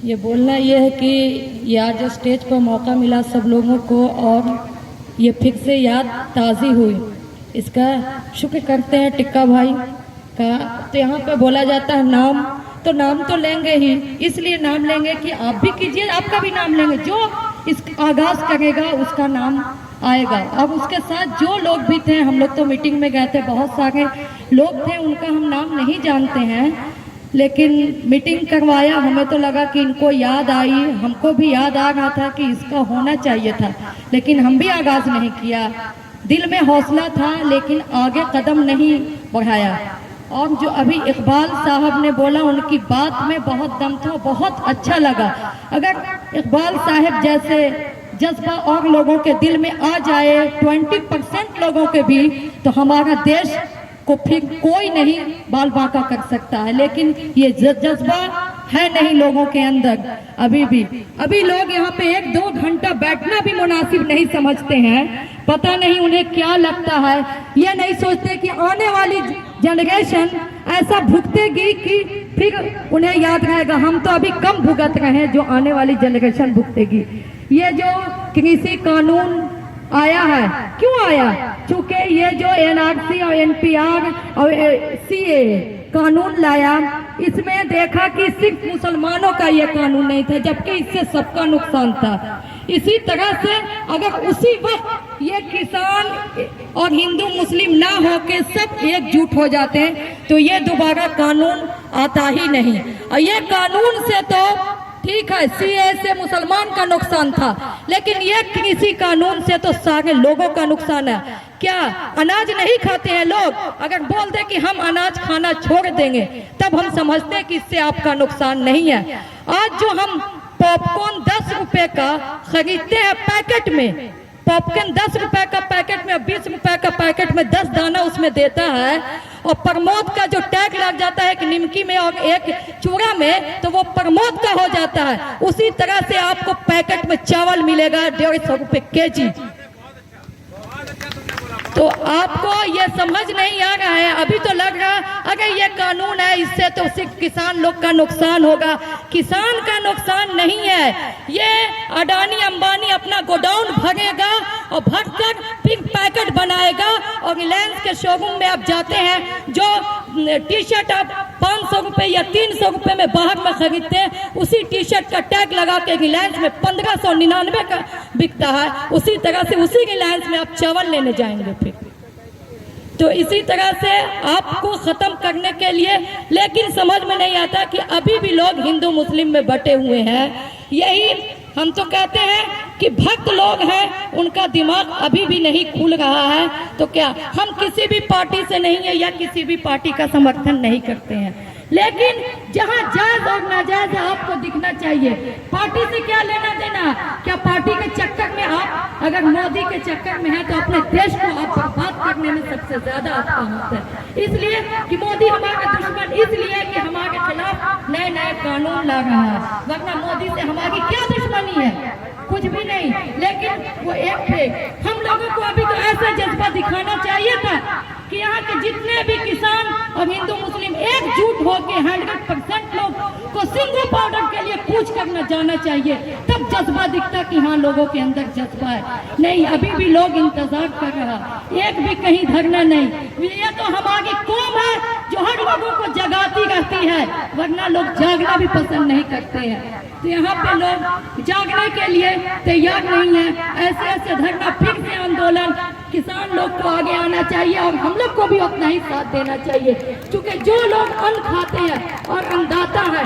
ये बोलना ये है कि ये आज स्टेज पर मौका मिला सब लोगों को और ये फिर से याद ताज़ी हुई, इसका शुक्र करते हैं टिक्का भाई का। तो यहाँ पे बोला जाता है नाम तो लेंगे ही, इसलिए नाम लेंगे कि आप भी कीजिए, आपका भी नाम लेंगे। जो इस आगाज करेगा उसका नाम आएगा। अब उसके साथ जो लोग भी थे, हम लोग तो मीटिंग में गए थे, बहुत सारे लोग थे, उनका हम नाम नहीं जानते हैं, लेकिन मीटिंग करवाया, हमें तो लगा कि इनको याद आई, हमको भी याद आ रहा था कि इसका होना चाहिए था, लेकिन हम भी आगाज नहीं किया। दिल में हौसला था लेकिन आगे कदम नहीं बढ़ाया। और जो अभी इकबाल साहब ने बोला, उनकी बात में बहुत दम था, बहुत अच्छा लगा। अगर इकबाल साहब जैसे जज्बा और लोगों के दिल में आ जाए, 20% लोगों के भी, तो हमारा देश को फिर कोई नहीं बाल बांका कर सकता है। लेकिन ये जज्बा है नहीं लोगों के अंदर अभी लोग यहाँ पे 1-2 घंटा बैठना भी मुनासिब नहीं समझते हैं। पता नहीं उन्हें क्या लगता है, ये नहीं सोचते कि आने वाली जनरेशन ऐसा भुगतेगी कि फिर उन्हें याद रहेगा। हम तो अभी कम भुगत रहे हैं, जो आने वाली जनरेशन भुगतेगी। ये जो कृषि कानून आया है, क्यों आया? चूंकि ये जो एनआरसी और एनपीआर और सीए कानून लाया, इसमें देखा कि सिर्फ मुसलमानों का ये कानून नहीं था, जबकि इससे सबका नुकसान था। इसी तरह से अगर उसी वक्त ये किसान और हिंदू मुस्लिम ना होके सब एकजुट हो जाते हैं, तो ये दोबारा कानून आता ही नहीं। और ये कानून से तो ठीक है, सीए से मुसलमान का नुकसान था, लेकिन ये कृषि कानून से तो सारे लोगों का नुकसान है। क्या अनाज नहीं खाते हैं लोग? अगर बोल दे कि हम अनाज खाना छोड़ देंगे, तब हम समझते हैं कि इससे आपका नुकसान नहीं है। आज जो हम पॉपकॉर्न 10 रुपए का खरीदते हैं पैकेट में, पॉपकॉर्न 10 रुपए का पैकेट में, 20 रुपए का पैकेट में 10 दाना उसमें देता है, और प्रमोद का जो टैग लग जाता है, एक निमकी में और एक चूड़ा में, तो वो प्रमोद का हो जाता है। उसी तरह से आपको पैकेट में चावल मिलेगा 150 रुपए केजी। तो आपको ये समझ नहीं आ रहा है, अभी तो लग रहा अगर ये कानून है इससे तो सिर्फ किसान लोग का नुकसान होगा। किसान का नुकसान नहीं है, ये अडानी अंबानी अपना गोडाउन भरेगा और भरकर फिर पैकेट बनाएगा। और रिलायंस के शोरूम में आप जाते हैं, जो टी शर्ट आप 500 रुपए या 300 रुपए में बाहर में खरीदते हैं, उसी टी शर्ट का टैग लगा के रिलायंस में 1599 का बिकता है। उसी तरह से उसी रिलायंस में आप चावल लेने जाएंगे फिर। तो इसी तरह से आपको खत्म करने के लिए, लेकिन समझ में नहीं आता कि अभी भी लोग हिंदू मुस्लिम में बटे हुए हैं। यही हम तो कहते हैं कि भक्त लोग हैं, उनका दिमाग अभी भी नहीं खुल रहा है। तो क्या हम किसी भी पार्टी से नहीं है या किसी भी पार्टी का समर्थन नहीं करते हैं, लेकिन जहां जायज और नाजायज आपको दिखना चाहिए। पार्टी से क्या लेना देना? क्या पार्टी के चक्कर में आप अगर मोदी के चक्कर में है, तो अपने देश को आप बर्बाद करने में सबसे ज्यादा आपका हाथ है। इसलिए कि मोदी हमारा दुश्मन इसलिए कि हमारे खिलाफ नए नए कानून ला रहा है, वरना मोदी से हमारी क्या दुश्मनी है? कुछ भी नहीं। लेकिन वो एक थे, हम लोगों को अभी तो ऐसा जज्बा दिखाना चाहिए था कि यहाँ के जितने भी किसान और हिंदू मुस्लिम एकजुट होकर 100% लोग को सिंगल पाउडर के लिए पूछ करना जाना चाहिए, तब जज्बा दिखता कि हाँ लोगों के अंदर जज्बा है। नहीं, अभी भी लोग इंतजार कर रहा, एक भी कहीं धरना नहीं। ये तो हमारी कौम है जो हर लोगों को जगाती रहती है, वरना लोग जागना भी पसंद नहीं करते हैं। तो यहाँ पे लोग जागने के लिए तैयार नहीं है। ऐसे ऐसे धरना, फिर से आंदोलन, किसान लोग को आगे आना चाहिए और हम लोग को भी उतना ही साथ देना चाहिए, क्योंकि जो लोग अन्न खाते हैं और अन्नदाता है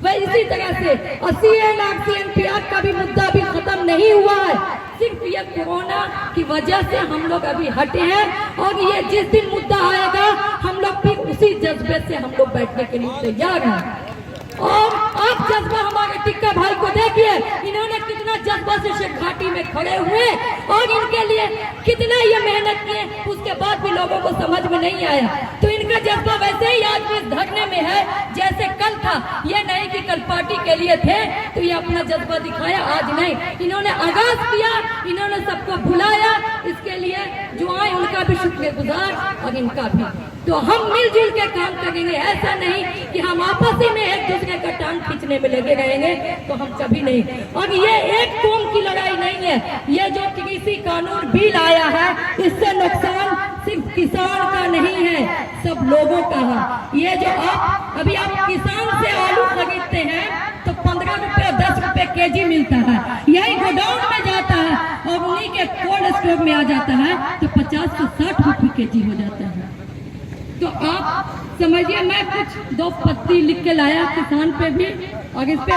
वह इसी तरह से। और सीएनआरसी एनपीआर का भी मुद्दा भी खत्म नहीं हुआ है, सिर्फ ये कोरोना की वजह से हम लोग अभी हटे हैं। और ये जिस दिन मुद्दा आएगा, हम लोग फिर उसी जज्बे से हम लोग बैठने के लिए तैयार हैं। और आप जज्बा हमारे टिक्का भाई को देखिए, इन्होंने कितना जज्बा से शेख घाटी में खड़े हुए और इनके लिए कितना ये मेहनत किए, उसके बाद भी लोगों को समझ में नहीं आया। तो इनका जज्बा वैसे ही आज भी धरने में है जैसे कल था। ये नहीं कि कल पार्टी के लिए थे तो ये अपना जज्बा दिखाया, आज नहीं। इन्होंने आगाज किया, इन्होंने सबको बुलाया, इसके लिए जो आए उनका भी शुक्रगुजार और इनका भी। तो हम मिलजुल के काम करेंगे। ऐसा नहीं कि हम आपस ही में एक दूसरे का टांग खींचने में लगे रहेंगे, तो हम कभी नहीं। और ये एक कौम की लड़ाई नहीं है। ये जो कृषि कानून बिल आया है, इससे नुकसान सिर्फ किसान का नहीं है, सब लोगों का है। ये जो आप किसान से आलू खरीदते हैं तो 15 रुपए 10 रुपए केजी मिलता है, यही गोडाउन में जाता है और उन्हीं के कोल्ड स्टोर में आ जाता है तो 50 से 60 रुपए केजी हो जाता है। तो आप समझिए, मैं कुछ 2 पत्ती लिख के लाया किसान पे भी, और इस पे